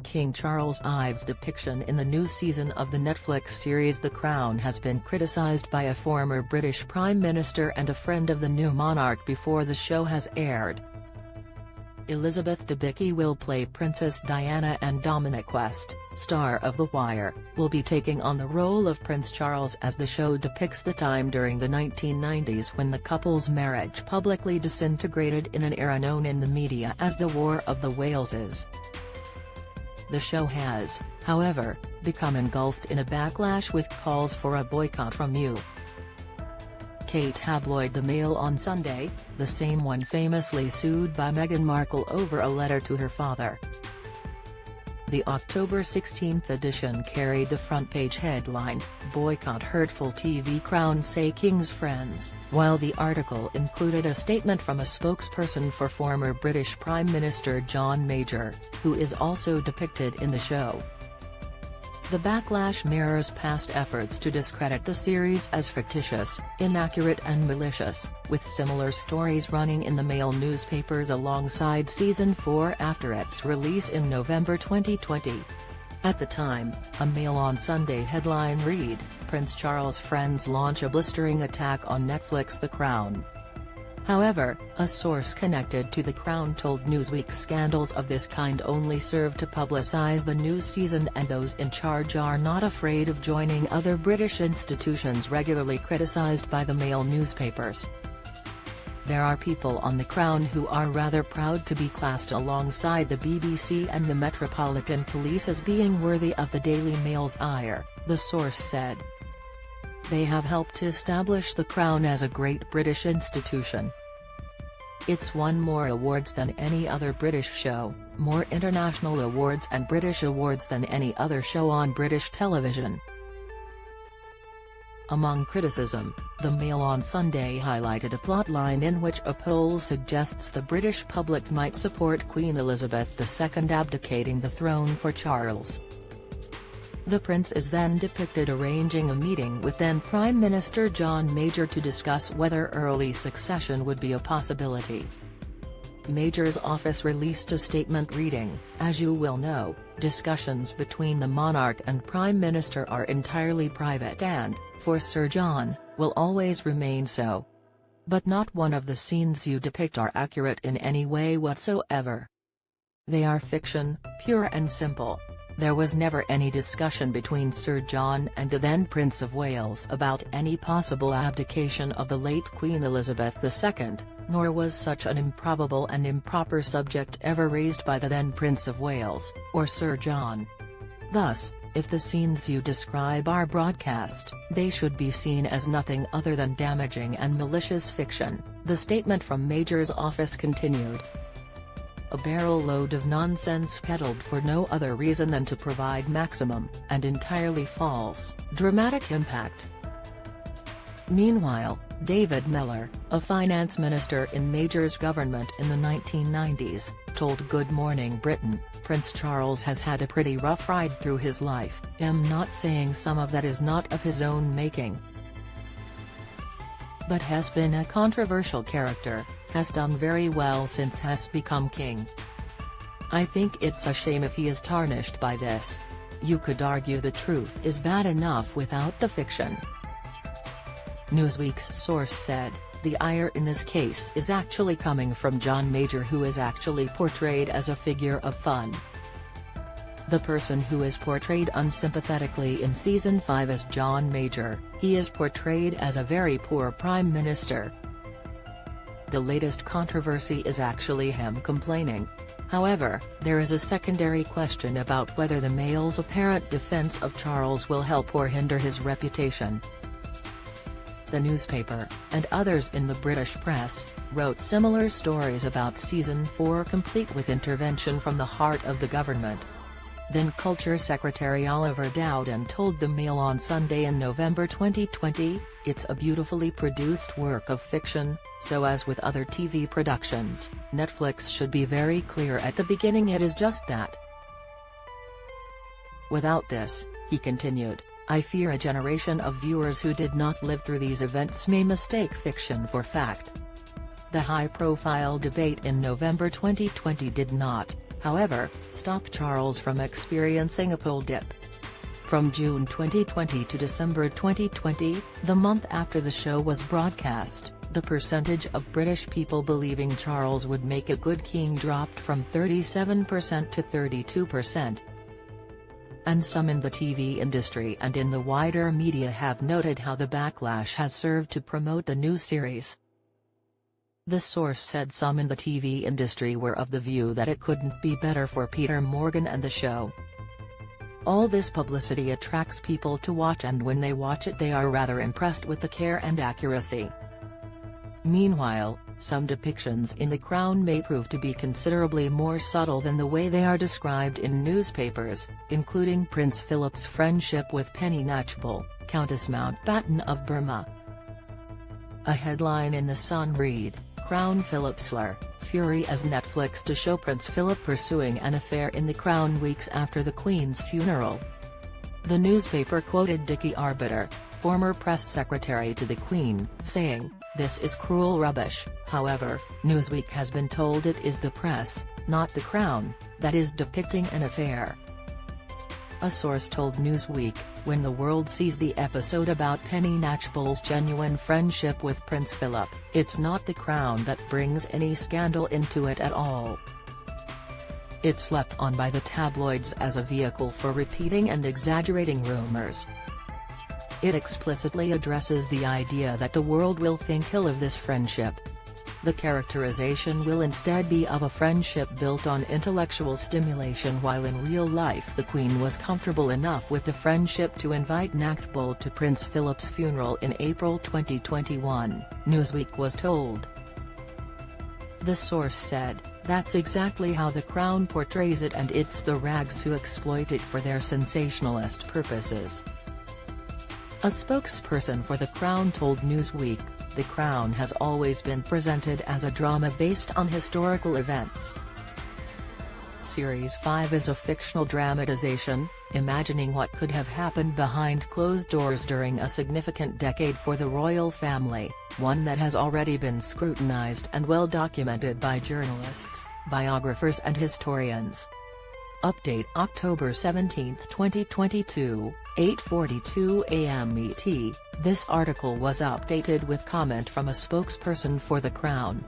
King Charles IV's depiction in the new season of the Netflix series The Crown has been criticised by a former British Prime Minister and a friend of the new monarch before the show has aired. Elizabeth Debicki will play Princess Diana and Dominic West, star of The Wire, will be taking on the role of Prince Charles as the show depicts the time during the 1990s when the couple's marriage publicly disintegrated in an era known in the media as the War of the Waleses. The show has, however, become engulfed in a backlash with calls for a boycott from UK tabloid The Mail on Sunday, the same one famously sued by Meghan Markle over a letter to her father. The October 16 edition carried the front-page headline, "Boycott Hurtful TV Crown Say King's Friends," while the article included a statement from a spokesperson for former British Prime Minister John Major, who is also depicted in the show. The backlash mirrors past efforts to discredit the series as fictitious, inaccurate and malicious, with similar stories running in the Mail newspapers alongside Season 4 after its release in November 2020. At the time, a Mail on Sunday headline read, "Prince Charles' friends launch a blistering attack on Netflix The Crown." However, a source connected to The Crown told Newsweek scandals of this kind only serve to publicise the new season and those in charge are not afraid of joining other British institutions regularly criticised by the Mail newspapers. There are people on The Crown who are rather proud to be classed alongside the BBC and the Metropolitan Police as being worthy of the Daily Mail's ire, the source said. They have helped to establish The Crown as a great British institution. It's won more awards than any other British show, more international awards and British awards than any other show on British television. Among criticism, the Mail on Sunday highlighted a plotline in which a poll suggests the British public might support Queen Elizabeth II abdicating the throne for Charles. The prince is then depicted arranging a meeting with then Prime Minister John Major to discuss whether early succession would be a possibility. Major's office released a statement reading, "As you will know, discussions between the monarch and Prime Minister are entirely private and, for Sir John, will always remain so. But not one of the scenes you depict are accurate in any way whatsoever. They are fiction, pure and simple. There was never any discussion between Sir John and the then Prince of Wales about any possible abdication of the late Queen Elizabeth II, nor was such an improbable and improper subject ever raised by the then Prince of Wales, or Sir John. Thus, if the scenes you describe are broadcast, they should be seen as nothing other than damaging and malicious fiction," the statement from Major's office continued. A barrel load of nonsense peddled for no other reason than to provide maximum, and entirely false, dramatic impact. Meanwhile, David Miller, a finance minister in Major's government in the 1990s, told Good Morning Britain, "Prince Charles has had a pretty rough ride through his life. I'm not saying some of that is not of his own making, but has been a controversial character, has done very well since has become king. I think it's a shame if he is tarnished by this. You could argue the truth is bad enough without the fiction." Newsweek's source said, "The ire in this case is actually coming from John Major, who is actually portrayed as a figure of fun. The person who is portrayed unsympathetically in Season 5 as John Major, he is portrayed as a very poor Prime Minister. The latest controversy is actually him complaining. However, there is a secondary question about whether the Mail's apparent defense of Charles will help or hinder his reputation." The newspaper, and others in the British press, wrote similar stories about Season 4 complete with intervention from the heart of the government. Then Culture Secretary Oliver Dowden told the Mail on Sunday in November 2020, "It's a beautifully produced work of fiction, so as with other TV productions, Netflix should be very clear at the beginning it is just that. Without this," he continued, "I fear a generation of viewers who did not live through these events may mistake fiction for fact." The high-profile debate in November 2020 did not, however, stopped Charles from experiencing a pole dip. From June 2020 to December 2020, the month after the show was broadcast, the percentage of British people believing Charles would make a good king dropped from 37% to 32%. And some in the TV industry and in the wider media have noted how the backlash has served to promote the new series. The source said some in the TV industry were of the view that it couldn't be better for Peter Morgan and the show. All this publicity attracts people to watch, and when they watch it they are rather impressed with the care and accuracy. Meanwhile, some depictions in The Crown may prove to be considerably more subtle than the way they are described in newspapers, including Prince Philip's friendship with Penny Natchbul, Countess Mountbatten of Burma. A headline in The Sun read, "Crown Philip slur, fury as Netflix to show Prince Philip pursuing an affair in the Crown weeks after the Queen's funeral." The newspaper quoted Dickie Arbiter, former press secretary to the Queen, saying, "This is cruel rubbish." However, Newsweek has been told it is the press, not the Crown, that is depicting an affair. A source told Newsweek, "When the world sees the episode about Penny Natchbul's genuine friendship with Prince Philip, it's not the Crown that brings any scandal into it at all. It's slept on by the tabloids as a vehicle for repeating and exaggerating rumors. It explicitly addresses the idea that the world will think ill of this friendship. The characterization will instead be of a friendship built on intellectual stimulation, while in real life the Queen was comfortable enough with the friendship to invite Natchbul to Prince Philip's funeral in April 2021, Newsweek was told." The source said, "That's exactly how the Crown portrays it, and it's the rags who exploit it for their sensationalist purposes." A spokesperson for the Crown told Newsweek, "The Crown has always been presented as a drama based on historical events. Series 5 is a fictional dramatization, imagining what could have happened behind closed doors during a significant decade for the royal family, one that has already been scrutinized and well documented by journalists, biographers and historians." Update October 17, 2022, 8:42 AM ET. This article was updated with comment from a spokesperson for the Crown.